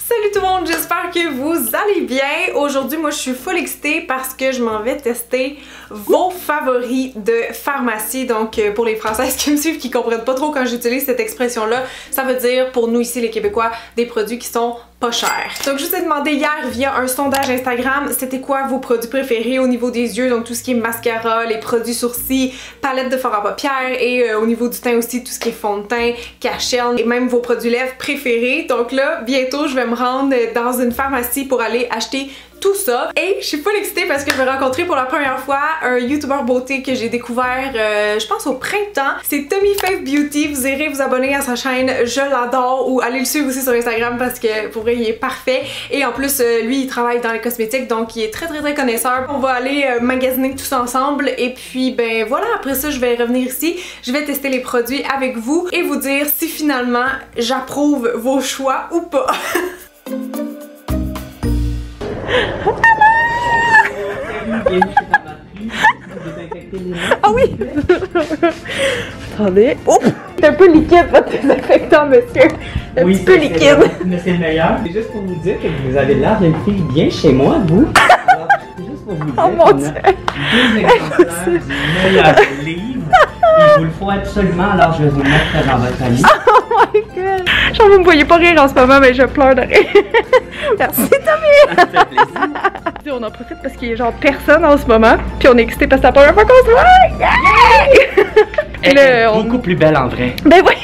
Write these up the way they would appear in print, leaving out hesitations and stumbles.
Salut tout le monde, j'espère que vous allez bien. Aujourd'hui, moi je suis full excitée parce que je m'en vais tester vos favoris de pharmacie. Donc pour les Françaises qui me suivent, qui comprennent pas trop quand j'utilise cette expression-là, ça veut dire pour nous ici les Québécois, des produits qui sont pas cher. Donc je vous ai demandé hier via un sondage Instagram c'était quoi vos produits préférés au niveau des yeux, donc tout ce qui est mascara, les produits sourcils, palette de fard à paupières et au niveau du teint aussi tout ce qui est fond de teint, cacherne et même vos produits lèvres préférés. Donc là bientôt je vais me rendre dans une pharmacie pour aller acheter tout ça. Et je suis full excitée parce que je vais rencontrer pour la première fois un YouTuber beauté que j'ai découvert, je pense au printemps. C'est Tommy Faith Beauty. Vous irez vous abonner à sa chaîne, je l'adore. Ou allez le suivre aussi sur Instagram parce que pour vrai il est parfait. Et en plus lui il travaille dans les cosmétiques donc il est très connaisseur. On va aller magasiner tout ça ensemble et puis ben voilà, après ça je vais revenir ici. Je vais tester les produits avec vous et vous dire si finalement j'approuve vos choix ou pas. Ah oui! Attendez. Oh! C'est un peu liquide votre désinfectant, monsieur. Un petit peu liquide. Mais c'est le meilleur. C'est juste pour vous dire que vous avez l'air d'une fille bien chez moi, vous. Alors, c'est juste pour vous dire. Oh mon Dieu! Deux exemplaires du meilleur livre. Il vous le faut absolument, alors je vais vous le mettre dans votre lit. Oh my god! Genre vous me voyez pas rire en ce moment, mais je pleure de rire. Merci Tommy! Ça me fait plaisir. On en profite parce qu'il y a genre personne en ce moment, puis on est excité parce que c'est la première fois qu'on se voit! Yeah! Elle est beaucoup plus belle en vrai. Ben voyons!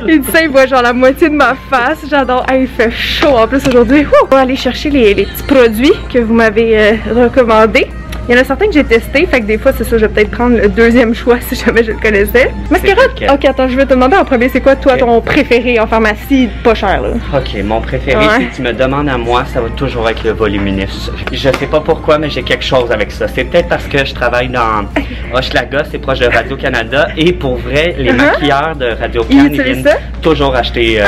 Une scène voit genre la moitié de ma face, j'adore. Hey, il fait chaud en plus aujourd'hui. On va aller chercher les petits produits que vous m'avez recommandés. Il y en a certains que j'ai testés, fait que des fois c'est ça, je vais peut-être prendre le deuxième choix si jamais je le connaissais. Mascara? Ok, attends, je vais te demander en premier, c'est quoi toi ton préféré en pharmacie pas cher là? Ok, mon préféré, si tu me demandes à moi, ça va toujours être le Voluminous. Je sais pas pourquoi, mais j'ai quelque chose avec ça. C'est peut-être parce que je travaille dans Hochelaga, c'est proche de Radio-Canada, et pour vrai, les maquilleurs de Radio-Can viennent toujours acheter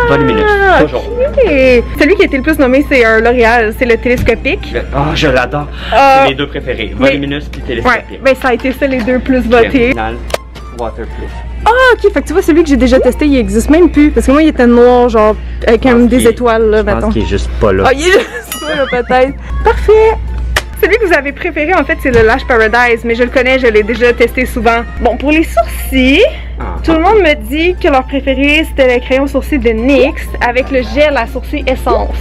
Voluminous, toujours. Okay. Celui qui a été le plus nommé, c'est un L'Oréal, c'est le télescopique. Oh, je l'adore. C'est mes deux préférés, Voluminous et télescopique. Ouais, ben ça a été ça les deux plus votés. Waterproof. Ah ok, fait que tu vois celui que j'ai déjà testé il existe même plus parce que moi il était noir genre avec des étoiles là mettons. Je pense qu'il est juste pas là. Ah il est juste pas là peut-être. Parfait. Celui que vous avez préféré en fait c'est le Lash Paradise mais je le connais, je l'ai déjà testé souvent. Bon pour les sourcils, tout le monde me dit que leur préféré c'était le crayon sourcil de NYX avec le gel à sourcils essence.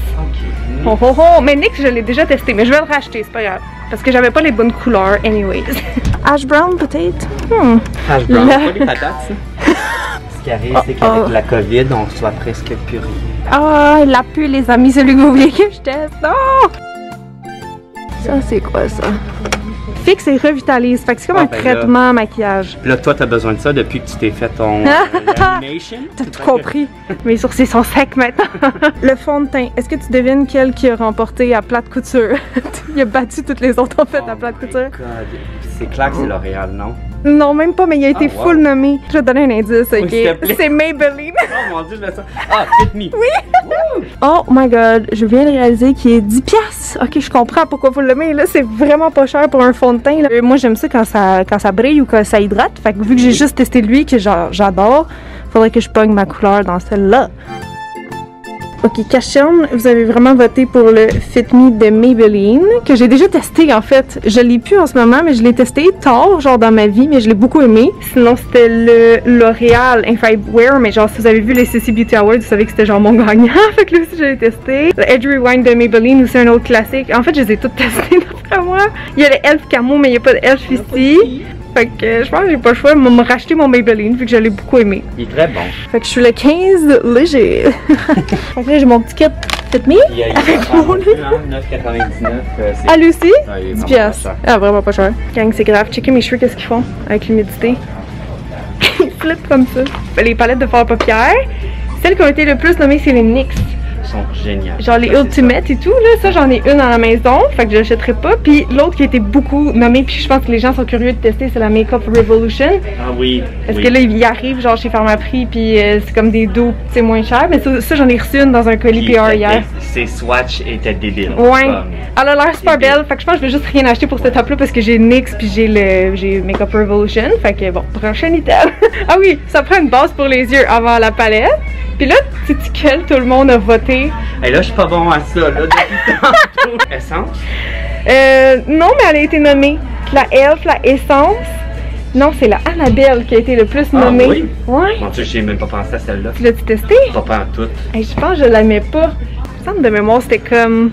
Ok. Mais NYX je l'ai déjà testé mais je vais le racheter, c'est pas grave. Parce que j'avais pas les bonnes couleurs, anyways. Ash brown, peut-être? Ash brown, pas les patates, ça? Ce qui arrive, c'est qu'avec la COVID, on reçoit presque plus rien. Ah, il a pu, les amis, celui que vous vouliez que je teste. Oh! Ça, c'est quoi, ça? Fixe et revitalise. Fait que c'est comme un traitement maquillage. Là, toi, t'as besoin de ça depuis que tu t'es fait ton lamination. T'as tout compris. Mes sourcils sont secs maintenant. Le fond de teint. Est-ce que tu devines quel qui a remporté à plate couture? Il a battu toutes les autres en fait à plate couture. C'est clair que c'est L'Oréal, non? Non, même pas, mais il a été full nommé. Je vais te donner un indice, ok? C'est Maybelline. Oh mon dieu, je mets ça. Ah, Fit Me. Oui! Oh my god, je viens de réaliser qu'il est 10$. Ok, je comprends pourquoi vous l'aimez. Là, c'est vraiment pas cher pour un fond de teint. Là. Moi, j'aime ça quand ça brille ou quand ça hydrate. Fait que vu que j'ai juste testé lui, que j'adore, faudrait que je pogne ma couleur dans celle-là. Ok, cacherne, vous avez vraiment voté pour le Fit Me de Maybelline, que j'ai déjà testé en fait. Je l'ai plus en ce moment, mais je l'ai testé tard, genre dans ma vie, mais je l'ai beaucoup aimé. Sinon, c'était le L'Oréal Infrared Wear, mais genre si vous avez vu les CC Beauty Awards, vous savez que c'était genre mon gagnant, fait que là aussi je l'ai testé. Le Edge Rewind de Maybelline, aussi un autre classique. En fait, je les ai toutes testées d'après moi. Il y a le Elf Camo, mais il n'y a pas de Elf ici. Fait que je pense que j'ai pas le choix de me racheter mon Maybelline vu que je l'ai beaucoup aimé. Il est très bon. Fait que je suis le 15 léger. Fait que là j'ai mon petit kit Fit Me. Il y a 9,99. Ah lui aussi? 10$. Ah vraiment pas cher. Gang c'est grave, checkez mes cheveux qu'est-ce qu'ils font avec l'humidité. Ils flippent comme ça. Les palettes de fard à paupières. Celles qui ont été le plus nommées c'est les NYX. Sont géniales. Genre les Ultimate et tout, là, ça j'en ai une dans la maison, fait que je l'achèterai pas. Puis l'autre qui a été beaucoup nommée, puis je pense que les gens sont curieux de tester, c'est la Makeup Revolution. Ah oui. Parce que là, il arrive genre chez Pharmaprix, puis c'est comme des dos, c'est moins cher. Mais ça j'en ai reçu une dans un colis PR hier. Ses swatchs étaient débiles. Ouais. Elle a l'air super belle, fait que je pense que je vais juste rien acheter pour cette top-là parce que j'ai NYX puis j'ai Makeup Revolution. Fait que bon, prochain item. Ah oui, ça prend une base pour les yeux avant la palette. Puis là, sais-tu quel tout le monde a voté? Et là, je suis pas bon à ça, là, depuis tantôt. Essence? Non, mais elle a été nommée. La Elf, la Essence. Non, c'est la Annabelle qui a été le plus nommée. Oui? Ouais. Mon Dieu, j'ai même pas pensé à celle-là. Tu l'as-tu testé? Pas en tout. Hey, je pense que je l'aimais pas. Il me semble de mémoire, c'était comme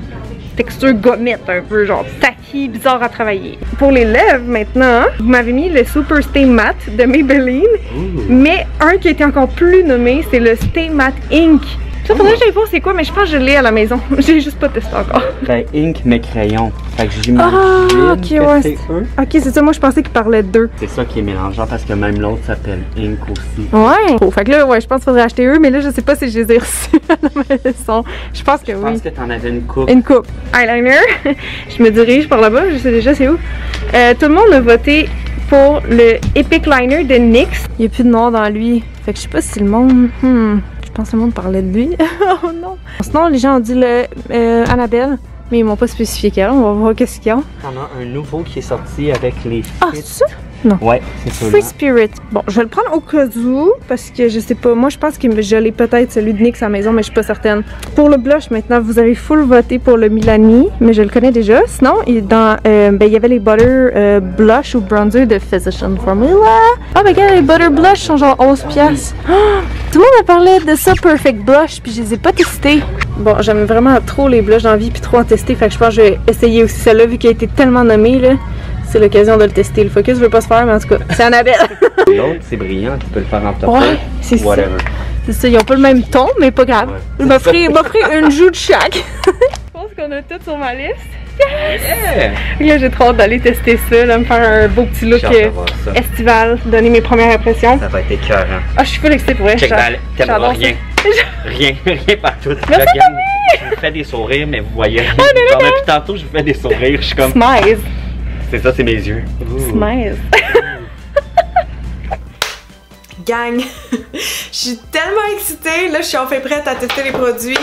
texture gommette un peu, genre tacky, bizarre à travailler. Pour les lèvres maintenant, vous m'avez mis le Super Stay Matte de Maybelline. Ooh. Mais un qui a été encore plus nommé, c'est le Stay Matte Ink. Ça, faudrait que j'aille voir c'est quoi, mais je pense que je l'ai à la maison. J'ai juste pas testé encore. Ben, ink, mais crayon. Fait que j'imagine ok, que ouais. c'est eux. Ok, c'est ça, moi je pensais qu'il parlait de deux. C'est ça qui est mélangeant parce que même l'autre s'appelle ink aussi. Ouais. Oh, fait que là, ouais, je pense qu'il faudrait acheter eux, mais là, je sais pas si je les ai reçus à la maison. Je pense que oui. Je pense que t'en avais une coupe. Une coupe. Eyeliner. Je me dirige par là-bas, je sais déjà c'est où. Tout le monde a voté pour le Epic Liner de NYX. Il n'y a plus de noir dans lui. Fait que je sais pas si le monde... Je pense que le monde parlait de lui. Oh non. Sinon, les gens ont dit le Annabelle, mais ils m'ont pas spécifié quel. On va voir qu'est-ce qu'ils ont. T'en as un nouveau qui est sorti avec les... Ah, c'est ça? Non. Ouais, c'est ça. Free Spirit. Bon, je vais le prendre au cas où, parce que je sais pas. Moi, je pense que je l'ai peut-être celui de NYX à la maison, mais je suis pas certaine. Pour le blush, maintenant, vous avez full voté pour le Milani, mais je le connais déjà. Sinon, il y avait les Butter Blush ou Bronzer de Physician Formula. Oh, ben, regarde, les Butter Blush sont genre 11$. Oh, tout le monde a parlé de ça, Perfect Blush, puis je les ai pas testés. Bon, j'aime vraiment trop les blushs dans la vie, puis trop en tester. Fait que je pense que je vais essayer aussi celle-là, vu qu'elle a été tellement nommée, là. C'est l'occasion de le tester. Le focus veut pas se faire, mais en tout cas, c'est Annabelle. L'autre, c'est brillant, tu peux le faire en top. Ouais, c'est ça. C'est ça, ils ont pas le même ton, mais pas grave. Ouais, je m'offrir une joue de chaque. Je pense qu'on a tout sur ma liste. Yes! Yeah, j'ai trop hâte d'aller tester ça, là, me faire un beau petit look estival, donner mes premières impressions. Ça va être écœurant. Ah, je suis full excitée pour vrai. T'aimeras rien. Rien partout. Merci, je vous fais des sourires, mais vous voyez rien. Genre, depuis tantôt, je vous fais des sourires. Je suis comme. Smize. C'est ça, c'est mes yeux. Smize. Gang, je suis tellement excitée. Là, je suis enfin prête à tester les produits.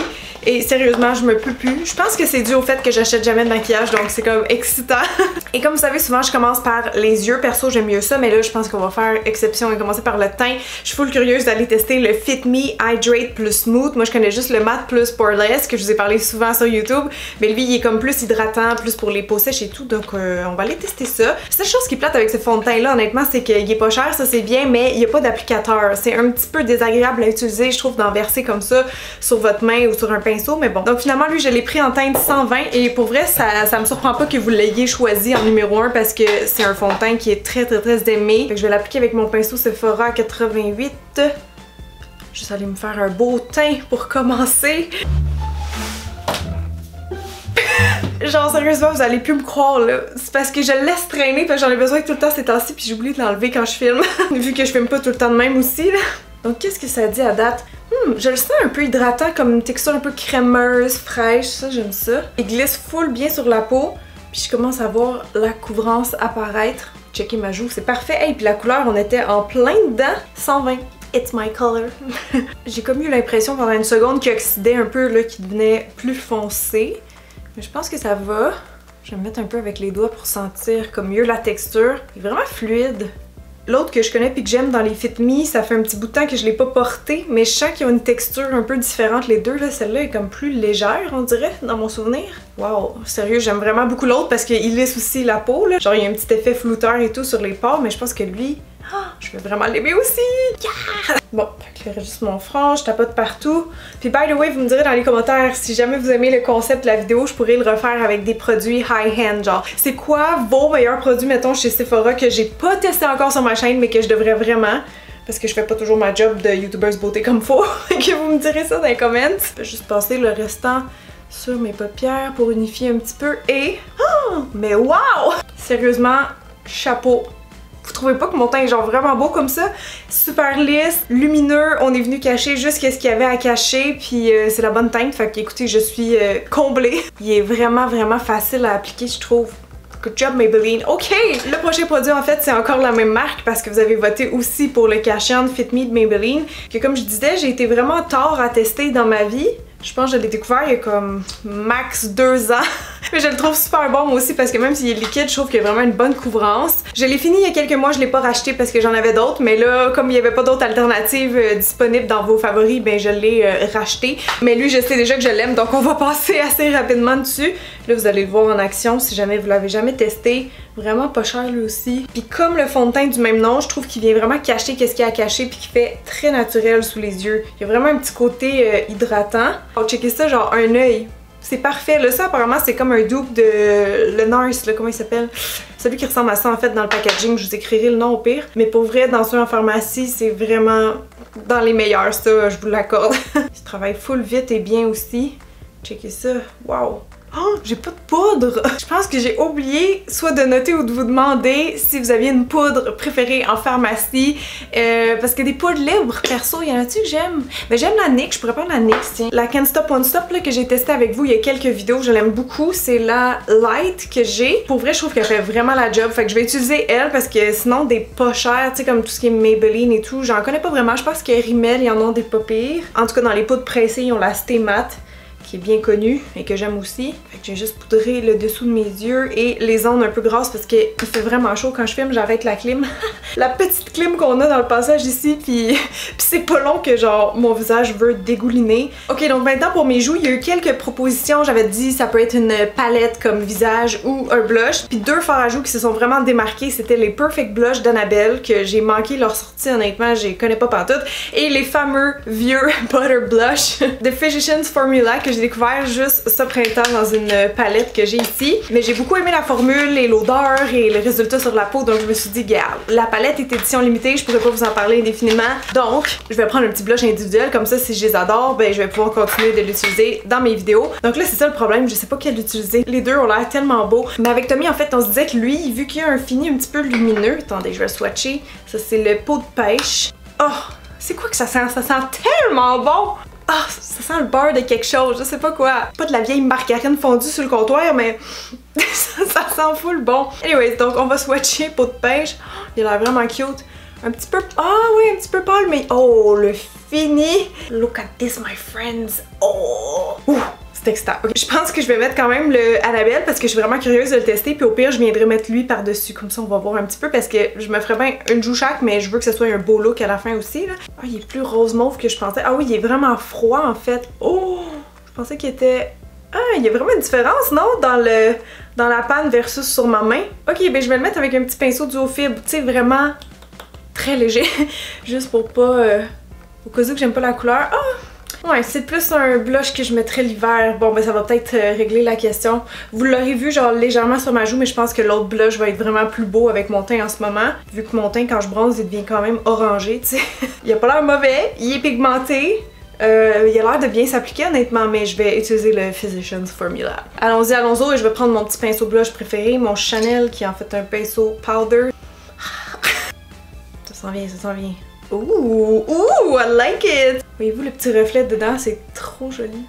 Et sérieusement, je me peux plus. Je pense que c'est dû au fait que j'achète jamais de maquillage, donc c'est comme excitant. Et comme vous savez, souvent je commence par les yeux. Perso, j'aime mieux ça, mais là, je pense qu'on va faire exception et commencer par le teint. Je suis full curieuse d'aller tester le Fit Me Hydrate plus Smooth. Moi, je connais juste le Matte plus Poreless, que je vous ai parlé souvent sur YouTube. Mais lui, il est comme plus hydratant, plus pour les peaux sèches et tout, donc on va aller tester ça. La seule chose qui est plate avec ce fond de teint-là, honnêtement, c'est qu'il est pas cher, ça c'est bien, mais il n'y a pas d'applicateur. C'est un petit peu désagréable à utiliser, je trouve, d'en verser comme ça sur votre main ou sur un pinceau. Mais bon. Donc finalement, lui, je l'ai pris en teinte 120 et pour vrai, ça me surprend pas que vous l'ayez choisi en numéro 1 parce que c'est un fond de teint qui est très aimé. Fait que je vais l'appliquer avec mon pinceau Sephora 88. Juste aller me faire un beau teint pour commencer. Genre sérieusement, vous allez plus me croire là. C'est parce que je le laisse traîner parce que j'en ai besoin tout le temps ces temps-ci puis j'oublie de l'enlever quand je filme. Vu que je filme pas tout le temps de même aussi là. Donc qu'est-ce que ça dit à date? Je le sens un peu hydratant, comme une texture un peu crémeuse, fraîche, ça j'aime ça. Il glisse full bien sur la peau, puis je commence à voir la couvrance apparaître. Checker ma joue, c'est parfait. Hey, puis la couleur, on était en plein dedans. 120. It's my color. J'ai comme eu l'impression pendant une seconde qu'il oxydait un peu, là, qu'il devenait plus foncé. Mais je pense que ça va. Je vais me mettre un peu avec les doigts pour sentir comme mieux la texture. Il est vraiment fluide. L'autre que je connais puis que j'aime dans les Fit Me, ça fait un petit bout de temps que je l'ai pas porté, mais je sens qu'ils ont une texture un peu différente les deux. Là, celle-là est comme plus légère, on dirait, dans mon souvenir. Wow, sérieux, j'aime vraiment beaucoup l'autre parce qu'il lisse aussi la peau. Là. Genre, il y a un petit effet flouteur et tout sur les pores, mais je pense que lui, je vais vraiment l'aimer aussi! Yeah! Bon, fait que là, juste mon front, je tapote partout. Puis by the way, vous me direz dans les commentaires si jamais vous aimez le concept de la vidéo, je pourrais le refaire avec des produits high-end, genre. C'est quoi vos meilleurs produits, mettons, chez Sephora que j'ai pas testé encore sur ma chaîne, mais que je devrais vraiment? Parce que je fais pas toujours ma job de youtubeuse beauté comme faut. Que vous me direz ça dans les comments. Je vais juste passer le restant sur mes paupières pour unifier un petit peu et... Oh! Mais wow! Sérieusement, chapeau! Vous trouvez pas que mon teint est genre vraiment beau comme ça? Super lisse, lumineux, on est venu cacher juste ce qu'il y avait à cacher, puis c'est la bonne teinte, fait qu'écoutez, je suis comblée. Il est vraiment facile à appliquer, je trouve. Good job Maybelline. Ok, le prochain produit en fait c'est encore la même marque parce que vous avez voté aussi pour le Cash On Fit Me de Maybelline. Que comme je disais, j'ai été vraiment tard à tester dans ma vie. Je pense que je l'ai découvert il y a comme max 2 ans. Mais je le trouve super bon moi aussi parce que même s'il est liquide, je trouve qu'il y a vraiment une bonne couvrance. Je l'ai fini il y a quelques mois, je l'ai pas racheté parce que j'en avais d'autres, mais là, comme il y avait pas d'autres alternatives disponibles dans vos favoris, ben je l'ai racheté. Mais lui, je sais déjà que je l'aime, donc on va passer assez rapidement dessus. Là, vous allez le voir en action si jamais vous l'avez jamais testé. Vraiment pas cher lui aussi. Puis comme le fond de teint du même nom, je trouve qu'il vient vraiment cacher qu'est-ce qu'il y a à cacher puis qu'il fait très naturel sous les yeux. Il y a vraiment un petit côté hydratant. Oh, checker ça, genre un œil. C'est parfait. Là, ça, apparemment, c'est comme un dupe de le Nars, là, comment il s'appelle? Celui qui ressemble à ça, en fait, dans le packaging. Je vous écrirai le nom au pire. Mais pour vrai, dans ceux en pharmacie, c'est vraiment dans les meilleurs, ça, je vous l'accorde. Il travaille full vite et bien aussi. Checkez ça. Wow! Oh, j'ai pas de poudre! Je pense que j'ai oublié soit de noter ou de vous demander si vous aviez une poudre préférée en pharmacie. Parce que des poudres libres, perso, il y en a-tu que j'aime? Ben j'aime la NYX, je pourrais prendre la NYX, tiens. La Can't Stop One Stop là, que j'ai testée avec vous il y a quelques vidéos, je l'aime beaucoup. C'est la Light que j'ai. Pour vrai, je trouve qu'elle fait vraiment la job. Fait que je vais utiliser elle parce que sinon des pas chères, tu sais, comme tout ce qui est Maybelline et tout, j'en connais pas vraiment. Je pense que Rimmel, ils en ont des pas pires. En tout cas, dans les poudres pressées, ils ont la Stay Matte, qui est bien connue et que j'aime aussi. Fait que j'ai juste poudré le dessous de mes yeux et les ondes un peu grasses parce qu'il fait vraiment chaud quand je filme, j'arrête la clim. La petite clim qu'on a dans le passage ici, puis c'est pas long que genre mon visage veut dégouliner. Ok, donc maintenant pour mes joues, il y a eu quelques propositions. J'avais dit ça peut être une palette comme visage ou un blush. Puis 2 fards à joues qui se sont vraiment démarqués, c'était les Perfect Blush d'Annabelle, que j'ai manqué leur sortie honnêtement, je les connais pas pantoute. Et les fameux vieux Butter Blush de Physicians Formula que j'ai découvert juste ce printemps dans une palette que j'ai ici. Mais j'ai beaucoup aimé la formule et l'odeur et le résultat sur la peau, donc je me suis dit, regarde, la palette est édition limitée, je pourrais pas vous en parler indéfiniment. Donc, je vais prendre un petit blush individuel, comme ça si je les adore, ben je vais pouvoir continuer de l'utiliser dans mes vidéos. Donc là, c'est ça le problème, je sais pas quel utiliser. Les deux ont l'air tellement beaux. Mais avec Tommy, en fait, on se disait que lui, vu qu'il a un fini un petit peu lumineux, attendez, je vais le swatcher. Ça, c'est le pot de pêche. Oh, c'est quoi que ça sent? Ça sent tellement bon! Ah, ça sent le beurre de quelque chose, je sais pas quoi. Pas de la vieille margarine fondue sur le comptoir, mais ça sent full bon. Anyways, donc on va swatcher pot de pêche. Il a l'air vraiment cute. Un petit peu... Ah oui, un petit peu pâle, mais... Oh, le fini! Look at this, my friends! Oh! Ouh! C'est extra. Okay. Je pense que je vais mettre quand même le Annabelle parce que je suis vraiment curieuse de le tester, puis au pire je viendrai mettre lui par-dessus, comme ça on va voir un petit peu parce que je me ferais bien une joue chaque, mais je veux que ce soit un beau look à la fin aussi là. Ah, il est plus rose mauve que je pensais. Ah oui, il est vraiment froid en fait. Oh! Je pensais qu'il était... Ah, il y a vraiment une différence, non? Dans la panne versus sur ma main. Ok, ben je vais le mettre avec un petit pinceau duo fibre, tu sais, vraiment très léger, juste pour pas... au cas où que j'aime pas la couleur. Ah! Ouais, c'est plus un blush que je mettrais l'hiver. Bon, ben ça va peut-être régler la question. Vous l'aurez vu genre légèrement sur ma joue, mais je pense que l'autre blush va être vraiment plus beau avec mon teint en ce moment. Vu que mon teint, quand je bronze, il devient quand même orangé, tu sais. Il a pas l'air mauvais, il est pigmenté. Il a l'air de bien s'appliquer honnêtement, mais je vais utiliser le Physicians Formula. Allons-y, allons-y, et je vais prendre mon petit pinceau blush préféré, mon Chanel, qui est en fait un pinceau powder. Ça s'en vient, ça s'en vient. Ouh, ouh, I like it! Voyez-vous le petit reflet dedans, c'est trop joli.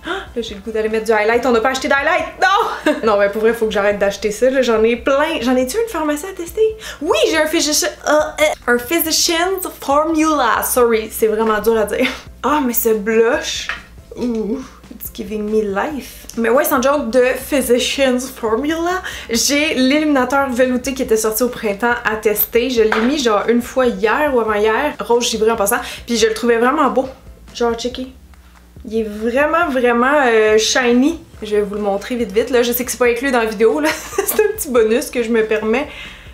Ah, là j'ai le goût d'aller mettre du highlight, on n'a pas acheté d'highlight, non! Non, mais pour vrai, faut que j'arrête d'acheter ça, j'en ai plein. J'en ai-tu une pharmacie à tester? Oui, j'ai un Physicians Formula, sorry, c'est vraiment dur à dire. Ah, mais ce blush, ouh, it's giving me life. Mais ouais, sans joke, de Physicians Formula, j'ai l'illuminateur velouté qui était sorti au printemps à tester. Je l'ai mis genre une fois hier ou avant-hier, rose givré en passant, puis je le trouvais vraiment beau. Genre, checké. Il est vraiment, vraiment shiny. Je vais vous le montrer vite vite, là. Je sais que c'est pas inclus dans la vidéo, là. C'est un petit bonus que je me permets,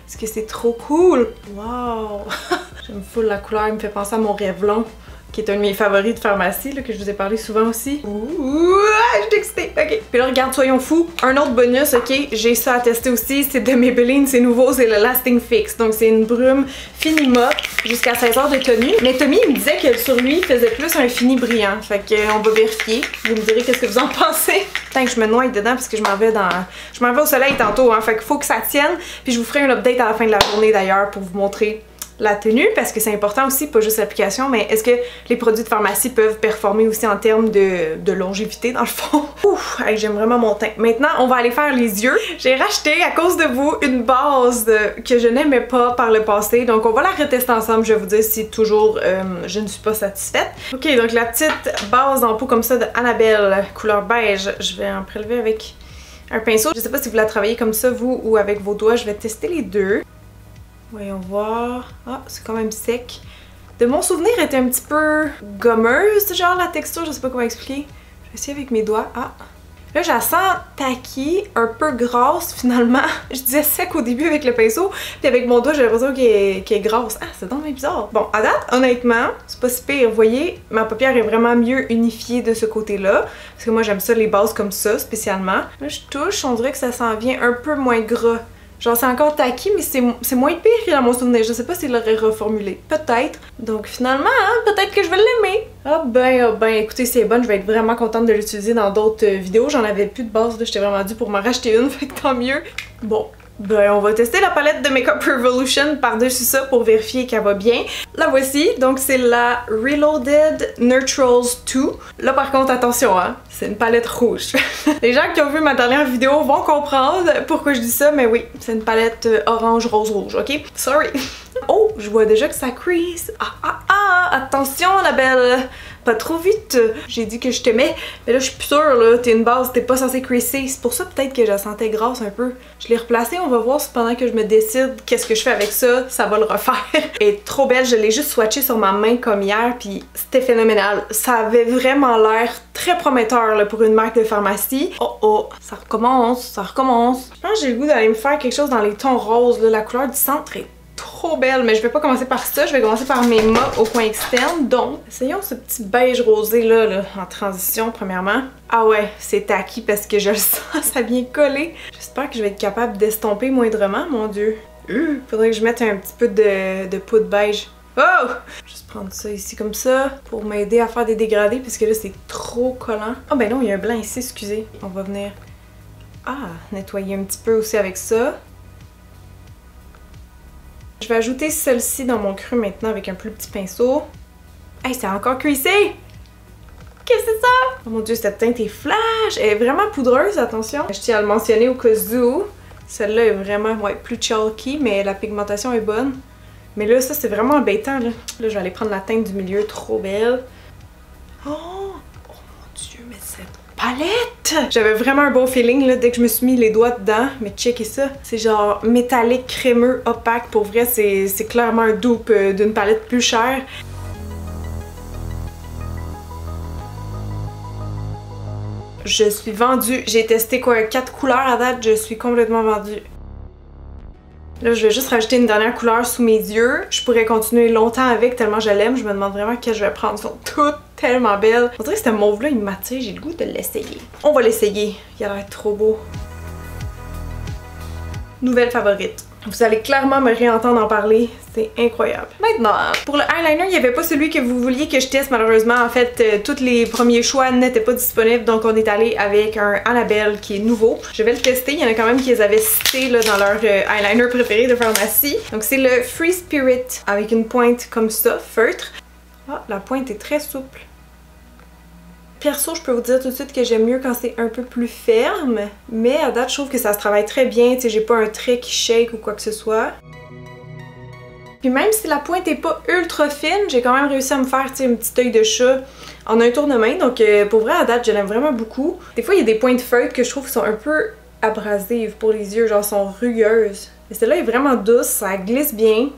parce que c'est trop cool. Wow! J'aime full la couleur, il me fait penser à mon Revlon, qui est un de mes favoris de pharmacie, là, que je vous ai parlé souvent aussi. Ouh, je suis excitée, ok. Puis là, regarde, soyons fous, un autre bonus, ok, j'ai ça à tester aussi, c'est de Maybelline, c'est nouveau, c'est le Lasting Fix. Donc c'est une brume fini mat jusqu'à 16 heures de tenue. Mais Tommy, il me disait que sur lui, il faisait plus un fini brillant. Fait que on va vérifier. Vous me direz qu'est-ce que vous en pensez. Putain, que je me noie dedans parce que je m'en vais au soleil tantôt, hein. Fait qu'il faut que ça tienne. Puis je vous ferai un update à la fin de la journée d'ailleurs pour vous montrer la tenue parce que c'est important aussi, pas juste l'application, mais est-ce que les produits de pharmacie peuvent performer aussi en termes de longévité dans le fond? Ouf, hey, j'aime vraiment mon teint. Maintenant, on va aller faire les yeux. J'ai racheté à cause de vous une base que je n'aimais pas par le passé, donc on va la retester ensemble. Je vais vous dire si toujours je ne suis pas satisfaite. Ok, donc la petite base en peau comme ça de Annabelle, couleur beige, je vais en prélever avec un pinceau. Je sais pas si vous la travaillez comme ça, vous, ou avec vos doigts. Je vais tester les deux. Voyons voir. Ah, c'est quand même sec. De mon souvenir, elle était un petit peu gommeuse, genre la texture, je sais pas comment expliquer. Je vais essayer avec mes doigts. Ah! Là, je la sens tacky, un peu grasse finalement. Je disais sec au début avec le pinceau, puis avec mon doigt, j'ai l'impression qu'elle est grasse. Ah, c'est donc bien bizarre. Bon, à date, honnêtement, c'est pas si pire. Vous voyez, ma paupière est vraiment mieux unifiée de ce côté-là. Parce que moi, j'aime ça, les bases comme ça, spécialement. Là, je touche, on dirait que ça s'en vient un peu moins gras. Genre, c'est encore tacky, mais c'est moins pire que dans mon souvenir. Je sais pas s'il l'aurait reformulé. Peut-être. Donc, finalement, hein, peut-être que je vais l'aimer. Ah ben, écoutez, c'est bonne. Je vais être vraiment contente de l'utiliser dans d'autres vidéos. J'en avais plus de base, là. J'étais vraiment due pour m'en racheter une, fait que tant mieux. Bon. Ben, on va tester la palette de Makeup Revolution par-dessus ça pour vérifier qu'elle va bien. La voici, donc c'est la Reloaded Neutrals 2. Là par contre, attention, hein, c'est une palette rouge. Les gens qui ont vu ma dernière vidéo vont comprendre pourquoi je dis ça, mais oui, c'est une palette orange, rose, rouge, ok? Sorry. Oh, je vois déjà que ça crease. Attention la belle. Pas trop vite. J'ai dit que je t'aimais, mais là je suis plus sûre, là, t'es une base, t'es pas censé creaser. C'est pour ça peut-être que je la sentais grasse un peu. Je l'ai replacée, on va voir si pendant que je me décide qu'est-ce que je fais avec ça, ça va le refaire. Elle est trop belle, je l'ai juste swatchée sur ma main comme hier, puis c'était phénoménal. Ça avait vraiment l'air très prometteur là, pour une marque de pharmacie. Oh, ça recommence, ça recommence. Je pense que j'ai le goût d'aller me faire quelque chose dans les tons roses, là. La couleur du centre est trop belle, mais je vais pas commencer par ça, je vais commencer par mes mâts au coin externe. Donc, essayons ce petit beige rosé là, en transition premièrement. Ah ouais, c'est tacky parce que je le sens, ça vient coller. J'espère que je vais être capable d'estomper moindrement, mon dieu. Faudrait que je mette un petit peu de poudre beige. Oh! Juste prendre ça ici comme ça pour m'aider à faire des dégradés parce que là c'est trop collant. Ah ben non, il y a un blanc ici, excusez. On va venir nettoyer un petit peu aussi avec ça. Je vais ajouter celle-ci dans mon creux maintenant avec un plus petit pinceau. Hey, c'est encore creasé! Qu'est-ce que c'est ça? Oh mon dieu, cette teinte est flash! Elle est vraiment poudreuse, attention. Je tiens à le mentionner au cas où. Celle-là est vraiment plus chalky, mais la pigmentation est bonne. Mais là, ça c'est vraiment embêtant. Là, je vais aller prendre la teinte du milieu, trop belle. Oh mon dieu, mais cette palette! J'avais vraiment un bon feeling là, dès que je me suis mis les doigts dedans, mais checkez ça. C'est genre métallique, crémeux, opaque. Pour vrai, c'est clairement un dupe d'une palette plus chère. Je suis vendue. J'ai testé quoi, 4 couleurs à date, je suis complètement vendue. Là, je vais juste rajouter une dernière couleur sous mes yeux. Je pourrais continuer longtemps avec tellement je l'aime. Je me demande vraiment quelle je vais prendre. Elles sont toutes tellement belles. On dirait que ce mauve-là, il m'attire. J'ai le goût de l'essayer. On va l'essayer. Il a l'air trop beau. Nouvelle favorite. Vous allez clairement me réentendre en parler, c'est incroyable. Maintenant, pour le eyeliner, il n'y avait pas celui que vous vouliez que je teste malheureusement. En fait, tous les premiers choix n'étaient pas disponibles, donc on est allé avec un Annabelle qui est nouveau. Je vais le tester, il y en a quand même qui les avaient cités là, dans leur eyeliner préféré de pharmacie. Donc c'est le Free Spirit avec une pointe comme ça, feutre. Ah, la pointe est très souple. Perso, je peux vous dire tout de suite que j'aime mieux quand c'est un peu plus ferme, mais à date, je trouve que ça se travaille très bien, tu sais, j'ai pas un trait qui shake ou quoi que ce soit. Puis même si la pointe est pas ultra fine, j'ai quand même réussi à me faire, tu sais, un petit œil de chat en un tour de main, donc pour vrai, à date, je l'aime vraiment beaucoup. Des fois, il y a des pointes feutres que je trouve qui sont un peu abrasives pour les yeux, genre sont rugueuses. Mais celle-là est vraiment douce, ça glisse bien.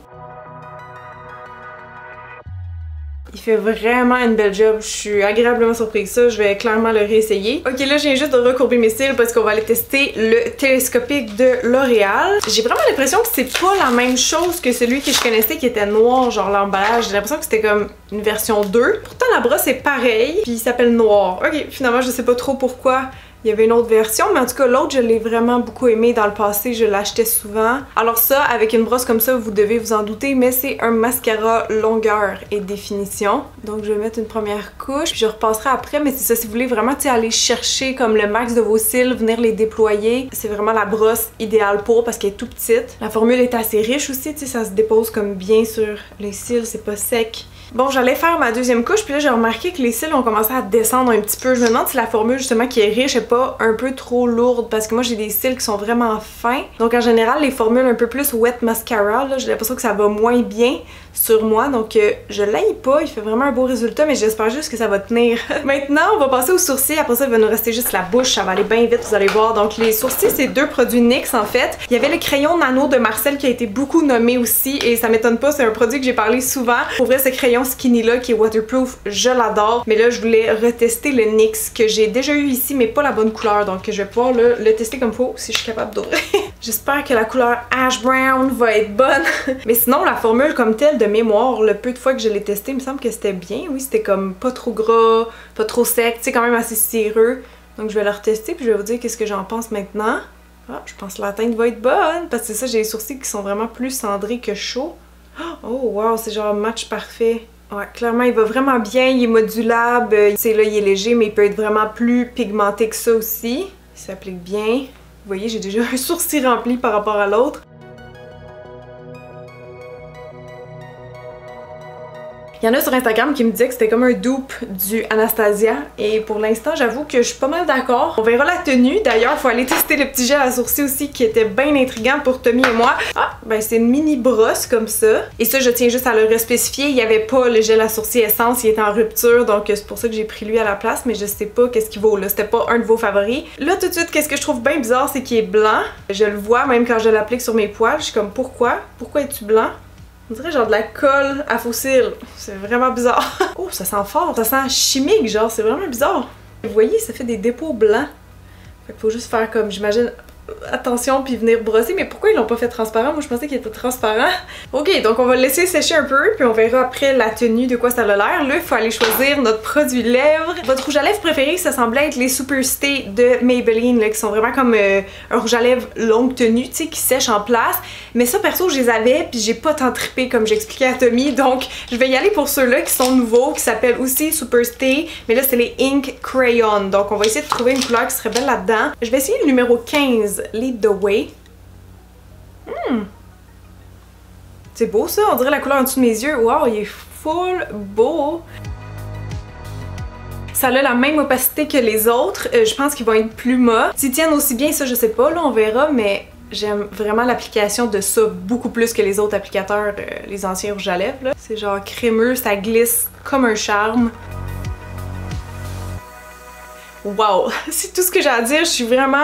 Il fait vraiment une belle job, je suis agréablement surprise. Ça, je vais clairement le réessayer. Ok, là, je viens juste de recourber mes cils parce qu'on va aller tester le télescopique de L'Oréal. J'ai vraiment l'impression que c'est pas la même chose que celui que je connaissais qui était noir, genre l'emballage. J'ai l'impression que c'était comme une version 2. Pourtant, la brosse est pareille, puis il s'appelle Noir. Ok, finalement, je sais pas trop pourquoi Il y avait une autre version, mais en tout cas l'autre je l'ai vraiment beaucoup aimé dans le passé, je l'achetais souvent. Alors ça, avec une brosse comme ça, vous devez vous en douter, mais c'est un mascara longueur et définition. Donc je vais mettre une première couche, puis je repasserai après, mais c'est ça, si vous voulez vraiment aller chercher comme le max de vos cils, venir les déployer, c'est vraiment la brosse idéale pour parce qu'elle est tout petite. La formule est assez riche aussi, tu sais, ça se dépose comme bien sur les cils, c'est pas sec. Bon, j'allais faire ma deuxième couche, puis là j'ai remarqué que les cils ont commencé à descendre un petit peu. Je me demande si la formule justement qui est riche est pas un peu trop lourde, parce que moi j'ai des cils qui sont vraiment fins. Donc en général, les formules un peu plus wet mascara, j'ai l'impression que ça va moins bien sur moi, donc je l'aille pas, il fait vraiment un beau résultat, mais j'espère juste que ça va tenir. Maintenant, on va passer aux sourcils, après ça il va nous rester juste la bouche, ça va aller bien vite, vous allez voir. Donc les sourcils, c'est deux produits NYX en fait. Il y avait le crayon nano de Marcel qui a été beaucoup nommé aussi, et ça m'étonne pas, c'est un produit que j'ai parlé souvent. Pour vrai, ce crayon skinny là qui est waterproof, je l'adore, mais là je voulais retester le NYX que j'ai déjà eu ici, mais pas la bonne couleur, donc je vais pouvoir le tester comme faut si je suis capable d'ouvrir. J'espère que la couleur ash brown va être bonne. Mais sinon, la formule comme telle de mémoire, le peu de fois que je l'ai testé, il me semble que c'était bien. Oui, c'était comme pas trop gras, pas trop sec, tu sais, quand même assez céreux. Donc je vais la retester puis je vais vous dire qu'est-ce que j'en pense maintenant. Ah, je pense que la teinte va être bonne parce que c'est ça, j'ai les sourcils qui sont vraiment plus cendrés que chauds. Oh wow, c'est genre match parfait. Ouais, clairement, il va vraiment bien, il est modulable. Tu sais, là, il est léger, mais il peut être vraiment plus pigmenté que ça aussi. Il s'applique bien. Vous voyez, j'ai déjà un sourcil rempli par rapport à l'autre. Il y en a sur Instagram qui me disaient que c'était comme un dupe du Anastasia et pour l'instant j'avoue que je suis pas mal d'accord. On verra la tenue, d'ailleurs il faut aller tester le petit gel à sourcils aussi qui était bien intriguant pour Tommy et moi. Ah, ben c'est une mini brosse comme ça. Et ça je tiens juste à le respécifier, il n'y avait pas le gel à sourcils essence, il était en rupture donc c'est pour ça que j'ai pris lui à la place, mais je sais pas qu'est-ce qu'il vaut là, c'était pas un de vos favoris. Là tout de suite, qu'est-ce que je trouve bien bizarre, c'est qu'il est blanc. Je le vois même quand je l'applique sur mes poils, je suis comme pourquoi? Pourquoi es-tu blanc? On dirait genre de la colle à fossiles. C'est vraiment bizarre. Oh, ça sent fort. Ça sent chimique, genre. C'est vraiment bizarre. Vous voyez, ça fait des dépôts blancs. Fait qu'il faut juste faire comme, j'imagine, attention puis venir brosser. Mais pourquoi ils l'ont pas fait transparent? Moi, je pensais qu'il était transparent. Ok, donc on va le laisser sécher un peu. Puis on verra après la tenue de quoi ça a l'air. Là, il faut aller choisir notre produit lèvres. Votre rouge à lèvres préféré, ça semblait être les Super Stay de Maybelline, là, qui sont vraiment comme un rouge à lèvres longue tenue, tu sais, qui sèche en place. Mais ça, perso, je les avais, puis j'ai pas tant trippé comme j'expliquais à Tommy. Donc, je vais y aller pour ceux-là qui sont nouveaux, qui s'appellent aussi Super Stay. Mais là, c'est les Ink Crayon. Donc, on va essayer de trouver une couleur qui serait belle là-dedans. Je vais essayer le numéro 15. Lead the Way. C'est beau ça, on dirait la couleur en dessous de mes yeux. Wow, il est full beau. Ça a la même opacité que les autres. Je pense qu'ils vont être plus mat. S'ils tiennent aussi bien, ça je sais pas, là on verra, mais j'aime vraiment l'application de ça beaucoup plus que les autres applicateurs, les anciens rouges à lèvres. C'est genre crémeux, ça glisse comme un charme. Wow, c'est tout ce que j'ai à dire, je suis vraiment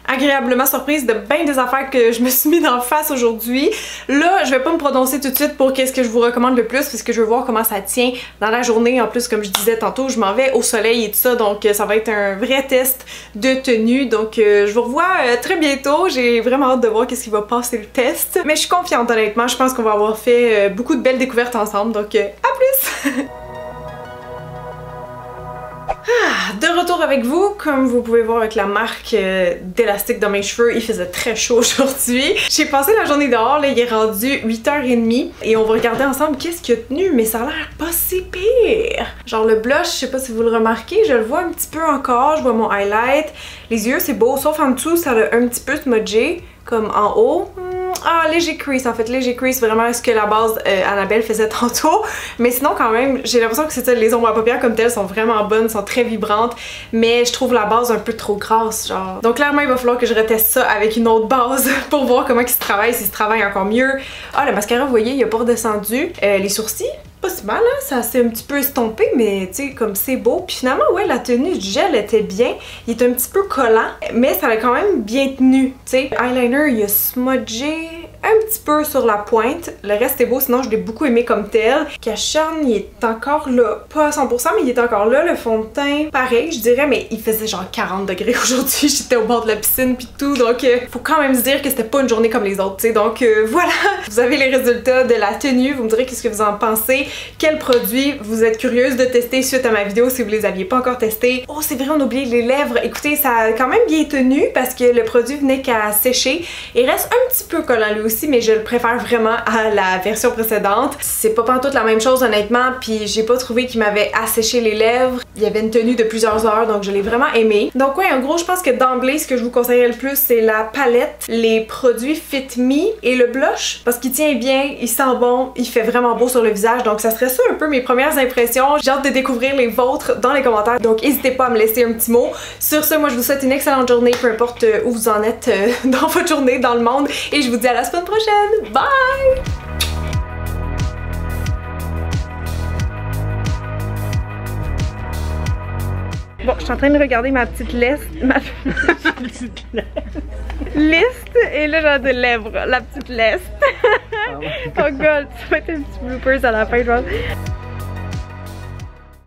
agréablement surprise de bien des affaires que je me suis mis d'en face aujourd'hui. Là, je vais pas me prononcer tout de suite pour qu'est-ce que je vous recommande le plus parce que je veux voir comment ça tient dans la journée. En plus, comme je disais tantôt, je m'en vais au soleil et tout ça, donc ça va être un vrai test de tenue. Donc je vous revois très bientôt. J'ai vraiment hâte de voir qu'est-ce qui va passer le test. Mais je suis confiante honnêtement, je pense qu'on va avoir fait beaucoup de belles découvertes ensemble, donc à plus! De retour avec vous, comme vous pouvez voir avec la marque d'élastique dans mes cheveux, il faisait très chaud aujourd'hui. J'ai passé la journée dehors, là, il est rendu 8h30 et on va regarder ensemble qu'est-ce qu'il a tenu, mais ça a l'air pas si pire. Genre le blush, je sais pas si vous le remarquez, je le vois un petit peu encore, je vois mon highlight. Les yeux c'est beau, sauf en dessous ça a un petit peu smudgé, comme en haut. Ah, léger crease en fait, léger crease, vraiment ce que la base Annabelle faisait tantôt. Mais sinon quand même, j'ai l'impression que c'est ça, les ombres à paupières comme telles sont vraiment bonnes, sont très vibrantes. Mais je trouve la base un peu trop grasse, genre. Donc clairement il va falloir que je reteste ça avec une autre base pour voir comment il se travaille, s'il se travaille encore mieux. Ah, le mascara, vous voyez, il a pas redescendu. Les sourcils, pas si mal, hein? Ça s'est un petit peu estompé, mais tu sais, comme c'est beau. Puis finalement, ouais, la tenue du gel était bien. Il est un petit peu collant, mais ça l'a quand même bien tenu. Tu sais, eyeliner, il a smudgé un petit peu sur la pointe. Le reste est beau, sinon je l'ai beaucoup aimé comme tel. Cache-charme, il est encore là. Pas à 100%, mais il est encore là. Le fond de teint, pareil, je dirais, mais il faisait genre 40 degrés aujourd'hui. J'étais au bord de la piscine pis tout, donc faut quand même se dire que c'était pas une journée comme les autres, tu sais. Donc voilà, vous avez les résultats de la tenue. Vous me direz qu'est-ce que vous en pensez. Quel produit vous êtes curieuse de tester suite à ma vidéo si vous les aviez pas encore testés. Oh, c'est vrai, on a oublié les lèvres. Écoutez, ça a quand même bien tenu parce que le produit venait qu'à sécher. Il reste un petit peu collant lui aussi, mais je le préfère vraiment à la version précédente. C'est pas pantoute la même chose honnêtement, puis j'ai pas trouvé qu'il m'avait asséché les lèvres. Il y avait une tenue de plusieurs heures, donc je l'ai vraiment aimé. Donc ouais, en gros, je pense que d'emblée, ce que je vous conseillerais le plus, c'est la palette, les produits Fit Me et le blush, parce qu'il tient bien, il sent bon, il fait vraiment beau sur le visage, donc ça serait ça un peu mes premières impressions. J'ai hâte de découvrir les vôtres dans les commentaires, donc n'hésitez pas à me laisser un petit mot. Sur ce, moi je vous souhaite une excellente journée, peu importe où vous en êtes dans votre journée, dans le monde, et je vous dis à la semaine prochaine. Bye! Bon, je suis en train de regarder ma petite liste. Liste, et là j'ai de lèvres, la petite liste. Oh god, ça va être un petit bloopers à la fin, je pense.